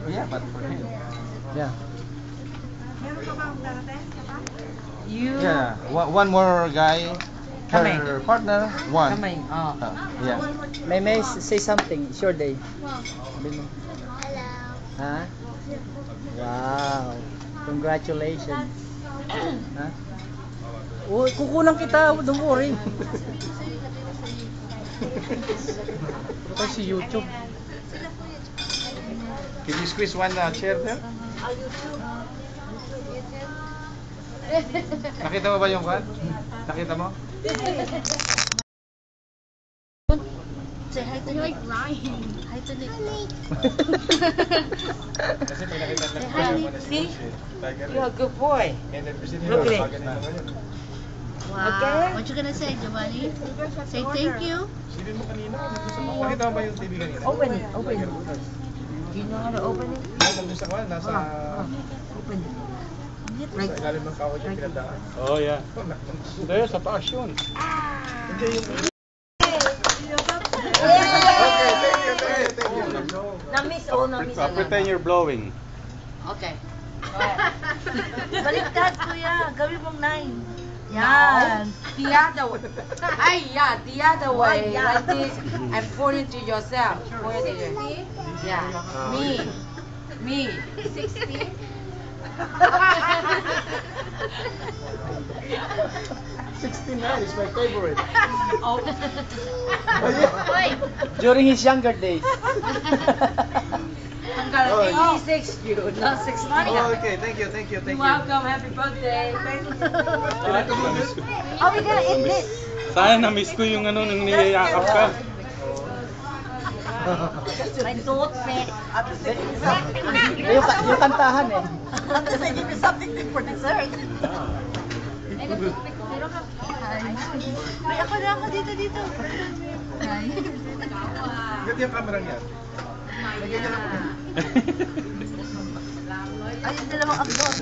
Yeah, but for him. Yeah. Meron ka bang darating? You. Yeah, one more guy. Kamay. Her partner, one. Kamay. Oh. Yeah. May say something. It's your day. Hello. Ha? Wow. Congratulations. Ha? Oh, kukunan kita. Don't worry. Ito si YouTube. Can you squeeze one chair there? Nakita mo ba yung kwan? Nakita mo? Say hi to Nick. Hi to Nick. Kasi pinakita Say hi, Nick. See? You're a good boy. Look at it. Wow. Okay. What you gonna say, Giovanni? Say thank you. Silin mo kanina. Nakita mo ba yung TV kanina? Open it. Open it. Do you know how to open it? Nandun sa kwan, nasa... Open it. Sa ilalim ng kawad yung pinadaan. Oh, yeah. There, sa taas yun. Hindi yung... Okay, thank you. Na-miss. Oh, na-miss. Pretend you're blowing. Okay. Baliktad, kuya. Gawin mong 9. Yan. The other way. Ay, yeah, the other way. Like this. And pour it to yourself. Pour it to yourself. Yeah. Me. 60. 69 is my favorite. Oh. During his younger days. I'm gonna 86 you, not 60. Oh, okay, thank you. You're welcome. Happy birthday. Are we gonna eat this? Sayang na-miss ko yung ano nung niyayakap ka. My toothpick. Yung kantahan eh. I'm just saying, give me something for dessert. Ay, ako na ako dito. Ay. Gati yung camera niya. Ay, yung dalawang aktor.